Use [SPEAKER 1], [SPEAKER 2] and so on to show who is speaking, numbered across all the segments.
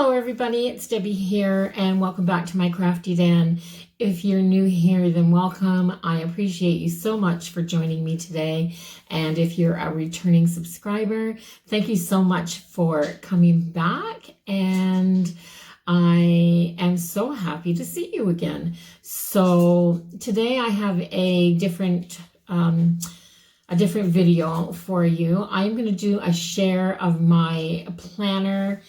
[SPEAKER 1] Hello everybody, it's Debbie here and welcome back to My Crafty Den. If you're new here, then welcome. I appreciate you so much for joining me today. And if you're a returning subscriber, thank you so much for coming back. And I am so happy to see you again. So today I have a different video for you. I'm going to do a share of my planner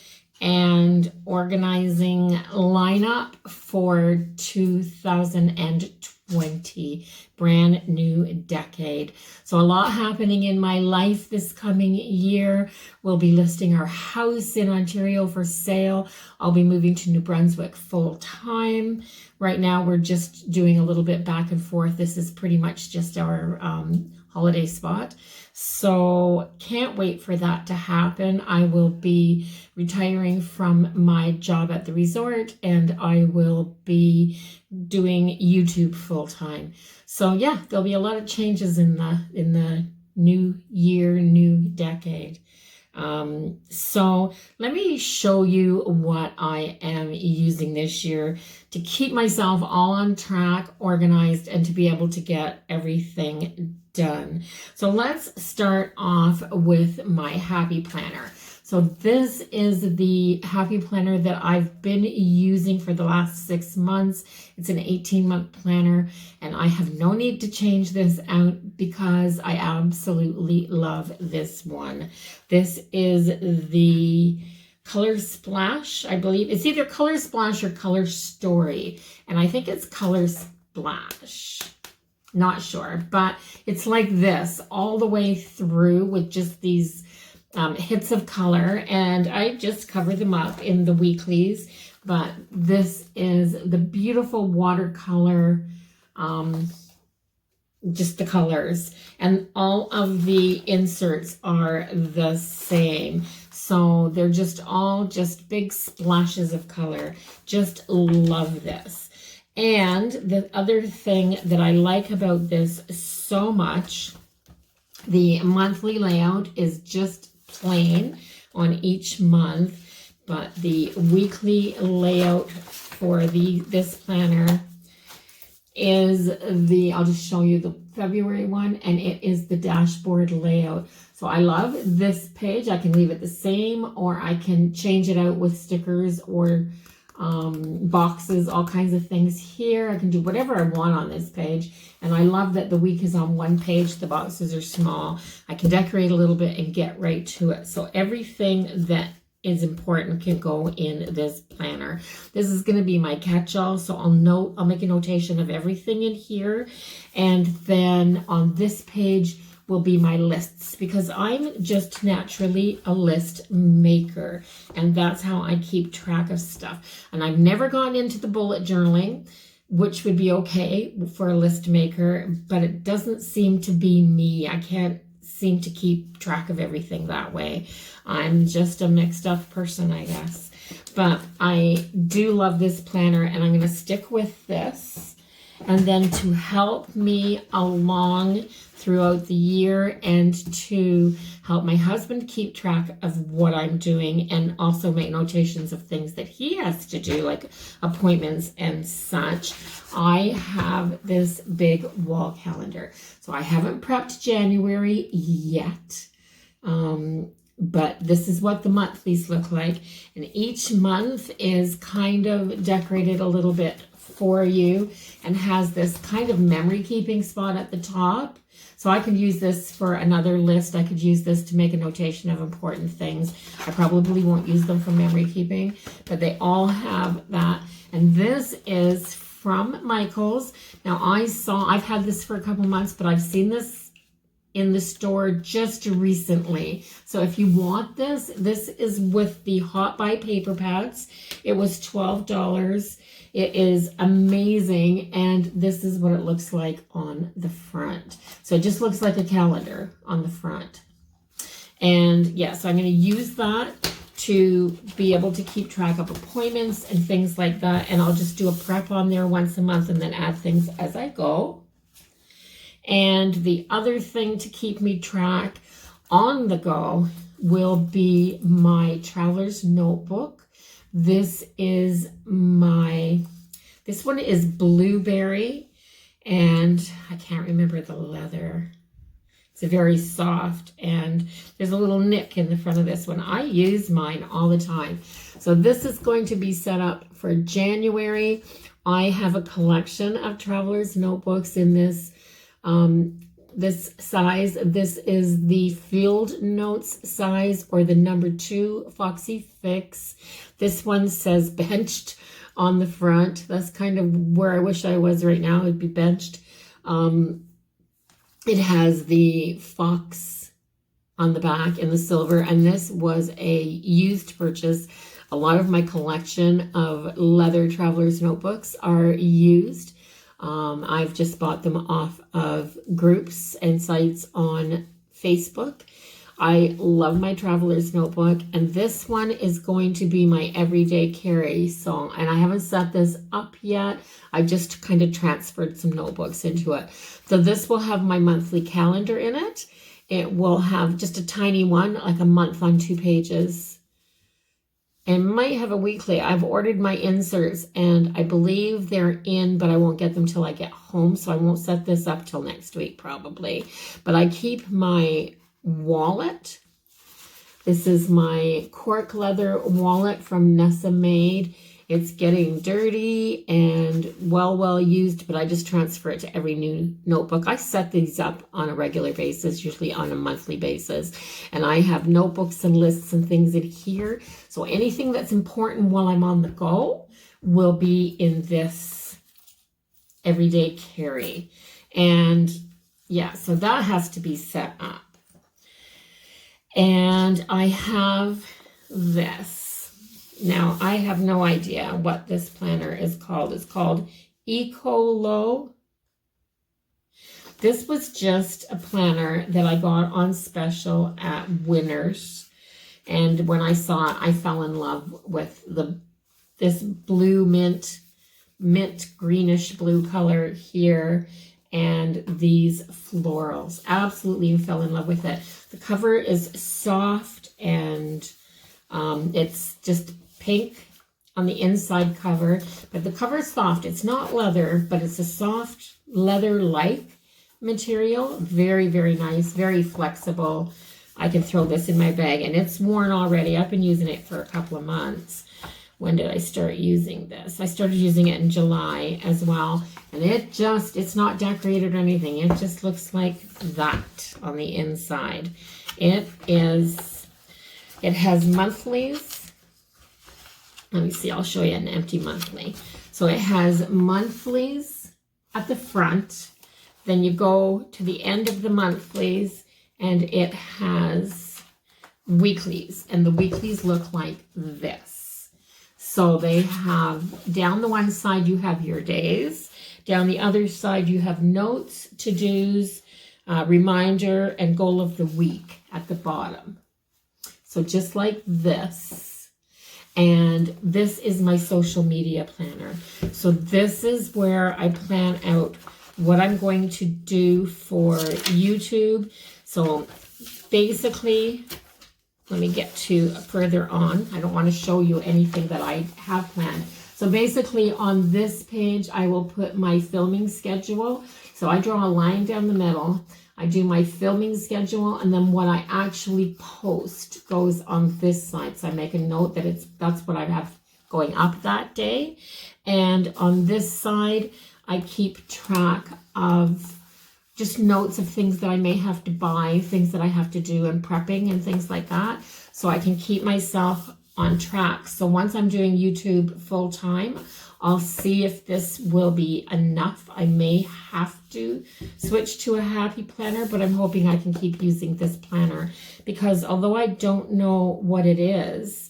[SPEAKER 1] and organizing lineup for 2020, brand new decade. So a lot happening in my life this coming year. We'll be listing our house in Ontario for sale. I'll be moving to New Brunswick full time. Right now we're just doing a little bit back and forth. This is pretty much just our holiday spot. So can't wait for that to happen. I will be retiring from my job at the resort and I will be doing YouTube full time. So yeah, there'll be a lot of changes in the new year, new decade. So let me show you what I am using this year to keep myself all on track, organized, and to be able to get everything done. So let's start off with my Happy Planner. So this is the Happy Planner that I've been using for the last 6 months. It's an 18-month planner, and I have no need to change this out because I absolutely love this one. This is the Color Splash, I believe. It's either Color Splash or Color Story, and I think it's Color Splash. Not sure, but it's like this all the way through with just these hits of color, and I just cover them up in the weeklies. But this is the beautiful watercolor, just the colors, and all of the inserts are the same. So they're just all just big splashes of color. Just love this. And the other thing that I like about this so much, the monthly layout is just plain on each month, but the weekly layout for this planner is I'll just show you the February one, and it is the dashboard layout. So I love this page. I can leave it the same, or I can change it out with stickers or boxes, all kinds of things here. I can do whatever I want on this page, and I love that the week is on one page. The boxes are small. I can decorate a little bit and get right to it. So everything that is important can go in this planner. This is going to be my catch-all, so I'll make a notation of everything in here, and then on this page will be my lists, because I'm just naturally a list maker, and that's how I keep track of stuff. And I've never gone into the bullet journaling, which would be okay for a list maker, but it doesn't seem to be me. I can't seem to keep track of everything that way. I'm just a mixed up person, I guess. But I do love this planner, and I'm going to stick with this. And then to help me along throughout the year and to help my husband keep track of what I'm doing and also make notations of things that he has to do, like appointments and such, I have this big wall calendar. So I haven't prepped January yet, but this is what the monthlies look like. And each month is kind of decorated a little bit for you and has this kind of memory keeping spot at the top. So I could use this for another list. I could use this to make a notation of important things. I probably won't use them for memory keeping, but they all have that. And this is from Michaels. Now I've had this for a couple months, but I've seen this in the store just recently. So if you want this is with the Hot Buy paper pads. It was $12. It is amazing, and this is what it looks like on the front. So it just looks like a calendar on the front. And yeah, so I'm going to use that to be able to keep track of appointments and things like that. And I'll just do a prep on there once a month and then add things as I go. And the other thing to keep me track on the go will be my traveler's notebook. This is this one is blueberry, and I can't remember the leather. It's very soft, and there's a little nick in the front of this one. I use mine all the time. So this is going to be set up for January. I have a collection of traveler's notebooks in this this size. This is the Field Notes size, or the #2 Foxy Fix. This one says benched on the front. That's kind of where I wish I was right now. It'd be benched. It has the fox on the back in the silver, and this was a used purchase. A lot of my collection of leather traveler's notebooks are used. I've just bought them off of groups and sites on Facebook. I love my traveler's notebook, and this one is going to be my everyday carry. So, and I haven't set this up yet. I just kind of transferred some notebooks into it. So this will have my monthly calendar in it. It will have just a tiny one, like a month on 2 pages. And might have a weekly. I've ordered my inserts, and I believe they're in, but I won't get them till I get home. So I won't set this up till next week probably. But I keep my wallet. This is my cork leather wallet from Nessa Made. It's getting dirty and well used, but I just transfer it to every new notebook. I set these up on a regular basis, usually on a monthly basis. And I have notebooks and lists and things in here. So anything that's important while I'm on the go will be in this everyday carry. And yeah, so that has to be set up. And I have this. Now, I have no idea what this planner is called. It's called Ecolo. This was just a planner that I got on special at Winners. And when I saw it, I fell in love with this blue mint greenish blue color here, and these florals. Absolutely fell in love with it. The cover is soft, and it's just pink on the inside cover, but the cover is soft. It's not leather, but it's a soft leather-like material. Very, very nice, very flexible. I can throw this in my bag, and it's worn already. I've been using it for a couple of months. When did I start using this? I started using it in July as well, and it's not decorated or anything. It just looks like that on the inside. It has monthlies. Let me see, I'll show you an empty monthly. So it has monthlies at the front. Then you go to the end of the monthlies, and it has weeklies. And the weeklies look like this. So they have, down the one side, you have your days. Down the other side, you have notes, to-dos, reminder, and goal of the week at the bottom. So just like this. And this is my social media planner. So this is where I plan out what I'm going to do for YouTube. So basically, let me get to further on. I don't want to show you anything that I have planned. So basically on this page, I will put my filming schedule. So I draw a line down the middle. I do my filming schedule, and then what I actually post goes on this side. So I make a note that that's what I have going up that day. And on this side, I keep track of just notes of things that I may have to buy, things that I have to do in prepping and things like that. So I can keep myself on track. So once I'm doing YouTube full time, I'll see if this will be enough. I may have to switch to a happy planner, but I'm hoping I can keep using this planner, because although I don't know what it is,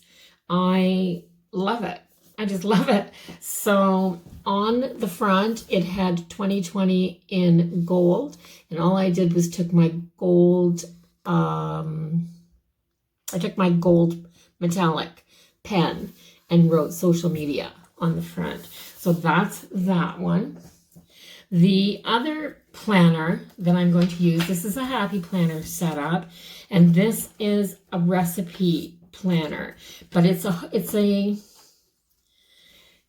[SPEAKER 1] I love it. I just love it. So on the front, it had 2020 in gold, and all I did was took my gold, I took my gold metallic pen and wrote social media on the front. So that's that one. The other planner that I'm going to use, this is a happy planner setup, and this is a recipe planner, but it's a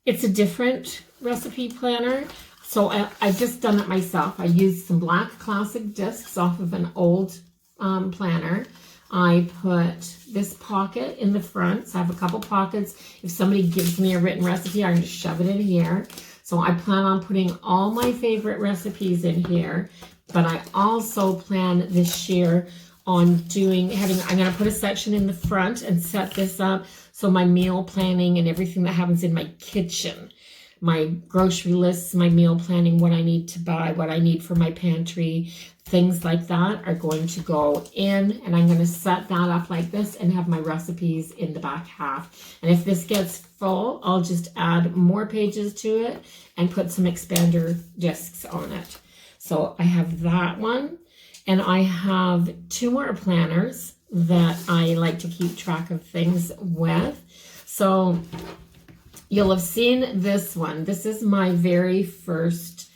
[SPEAKER 1] It's a different recipe planner. So I've just done it myself. I used some black classic discs off of an old planner. I put this pocket in the front. So I have a couple pockets. If somebody gives me a written recipe, I can just shove it in here. So I plan on putting all my favorite recipes in here. But I also plan this year on I'm going to put a section in the front and set this up. So my meal planning and everything that happens in my kitchen, my grocery lists, my meal planning, what I need to buy, what I need for my pantry, things like that are going to go in. And I'm going to set that up like this and have my recipes in the back half. And if this gets full, I'll just add more pages to it and put some expander discs on it. So I have that one. And I have 2 more planners that I like to keep track of things with. So you'll have seen this one. This is my very first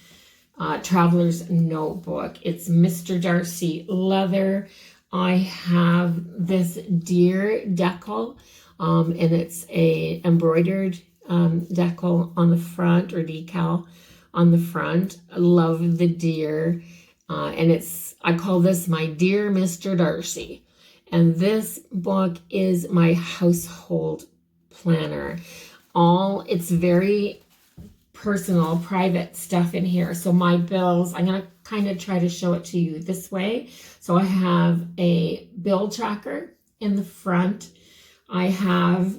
[SPEAKER 1] traveler's notebook. It's Mr. Darcy leather. I have this deer decal, and it's a embroidered decal on the front, or decal on the front. I love the deer. And I call this my Dear Mr. Darcy. And this book is my household planner. It's very personal, private stuff in here. So my bills, I'm going to kind of try to show it to you this way. So I have a bill tracker in the front. I have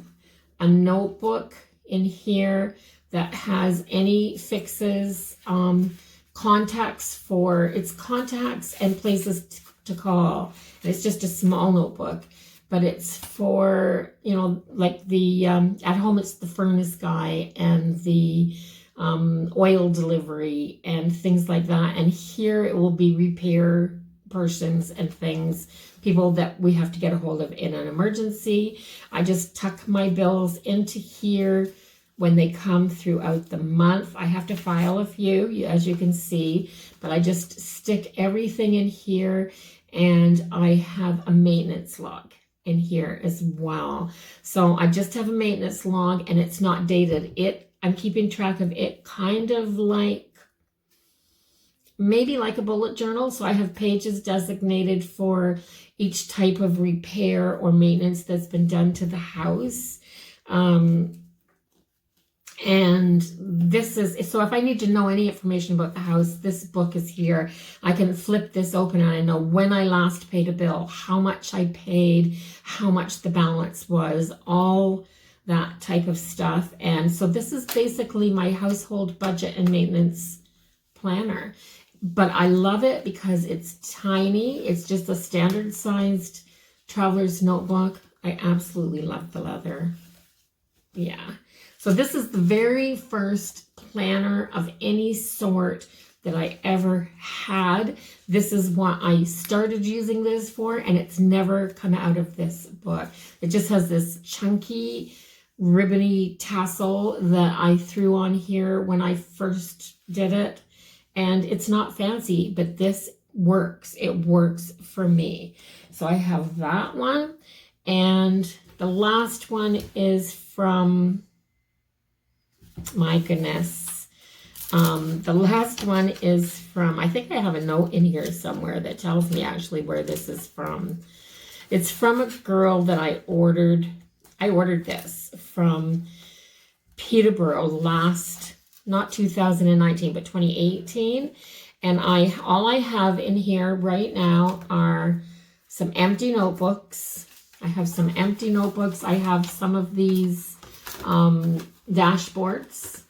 [SPEAKER 1] a notebook in here that has any fixes, contacts and places to call. And it's just a small notebook, but it's for, like the, at home it's the furnace guy and the oil delivery and things like that. And here it will be repair persons and things, people that we have to get a hold of in an emergency. I just tuck my bills into here when they come throughout the month. I have to file a few, as you can see, but I just stick everything in here, and I have a maintenance log in here as well. So I just have a maintenance log, and it's not dated. I'm keeping track of it kind of like, maybe like a bullet journal. So I have pages designated for each type of repair or maintenance that's been done to the house. And this is, so if I need to know any information about the house, this book is here. I can flip this open and I know when I last paid a bill, how much I paid, how much the balance was, all that type of stuff. And so this is basically my household budget and maintenance planner. But I love it because it's tiny. It's just a standard sized traveler's notebook. I absolutely love the leather. Yeah. So this is the very first planner of any sort that I ever had. This is what I started using this for, and it's never come out of this book. It just has this chunky, ribbony tassel that I threw on here when I first did it. And it's not fancy, but this works. It works for me. So I have that one. And the last one is from... my goodness. The last one is from, I think I have a note in here somewhere that tells me actually where this is from. It's from a girl that I ordered this from Peterborough not 2019, but 2018. And all I have in here right now are some empty notebooks. I have some empty notebooks. I have some of these, dashboards,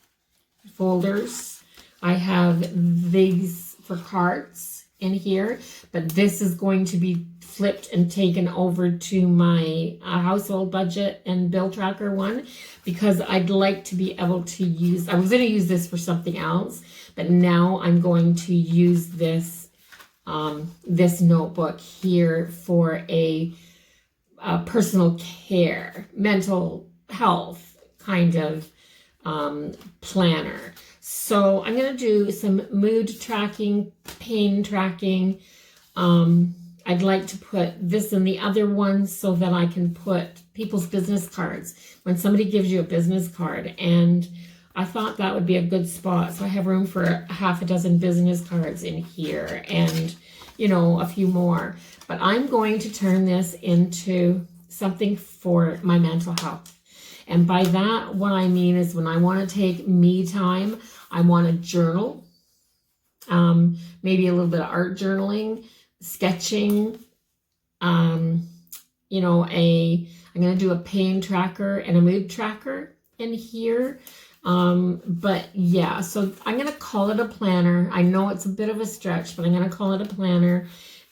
[SPEAKER 1] folders. I have these for cards in here, but this is going to be flipped and taken over to my household budget and bill tracker one, because I'd like to be able to use, I was going to use this for something else, but now I'm going to use this, this notebook here for a personal care, mental health kind of planner. So I'm going to do some mood tracking, pain tracking. I'd like to put this in the other one so that I can put people's business cards. When somebody gives you a business card, and I thought that would be a good spot. So I have room for half a dozen business cards in here and, you know, a few more. But I'm going to turn this into something for my mental health. And by that, what I mean is when I want to take me time, I want to journal, maybe a little bit of art journaling, sketching, you know, I'm going to do a pain tracker and a mood tracker in here. But yeah, so I'm going to call it a planner. I know it's a bit of a stretch, but I'm going to call it a planner.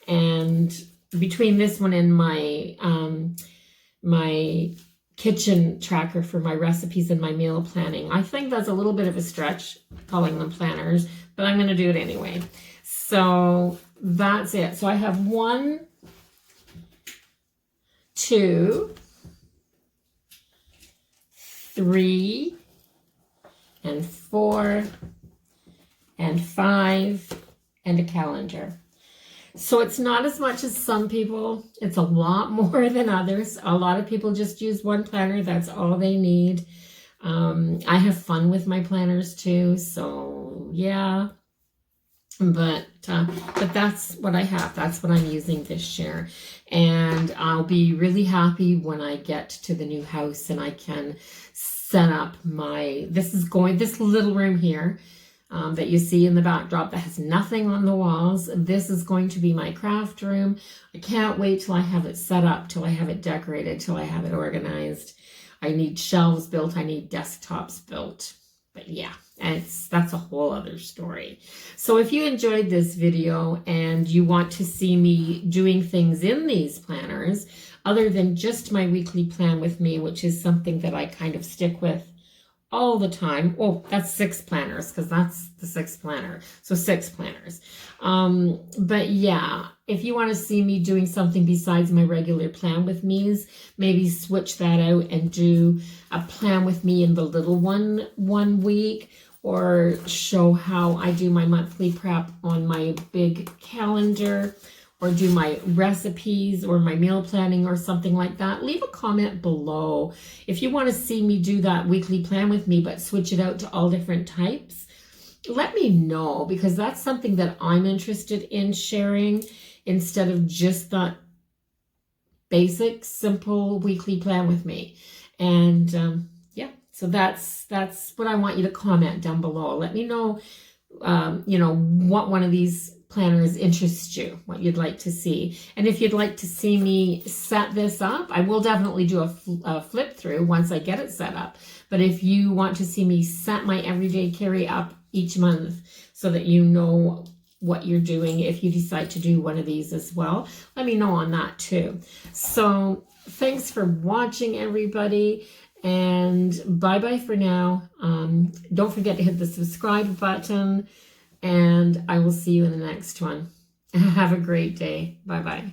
[SPEAKER 1] And between this one and my, my kitchen tracker for my recipes and my meal planning, I think that's a little bit of a stretch calling them planners, but I'm going to do it anyway. So that's it. So I have 1, 2, 3, and 4, and 5, and a calendar. So it's not as much as some people. It's a lot more than others. A lot of people just use one planner. That's all they need. I have fun with my planners too. So yeah. But that's what I have. That's what I'm using this year. And I'll be really happy when I get to the new house and I can set up this little room here that you see in the backdrop that has nothing on the walls. This is going to be my craft room. I can't wait till I have it set up, till I have it decorated, till I have it organized. I need shelves built. I need desktops built. But yeah, that's a whole other story. So if you enjoyed this video and you want to see me doing things in these planners, other than just my weekly plan with me, which is something that I kind of stick with all the time. Oh, that's 6 planners because that's the 6th planner. So 6 planners. But yeah, if you want to see me doing something besides my regular plan with me's, maybe switch that out and do a plan with me in the little one week, or show how I do my monthly prep on my big calendar, or do my recipes or my meal planning or something like that, leave a comment below. If you want to see me do that weekly plan with me, but switch it out to all different types, let me know, because that's something that I'm interested in sharing instead of just that basic, simple weekly plan with me. And yeah, so that's what I want you to comment down below. Let me know, you know, what one of these planners interests you, what you'd like to see. And if you'd like to see me set this up, I will definitely do a flip through once I get it set up. But if you want to see me set my everyday carry up each month so that you know what you're doing, if you decide to do one of these as well, let me know on that too. So thanks for watching, everybody. And bye-bye for now. Don't forget to hit the subscribe button. And I will see you in the next one. Have a great day. Bye-bye.